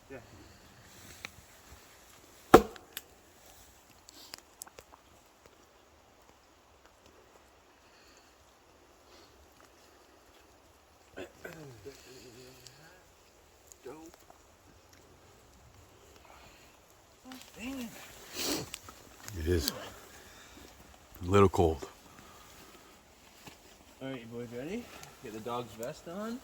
Yeah. Dope. Oh, dang it. It is a little cold. Alright, you boys ready? Get the dog's vest on.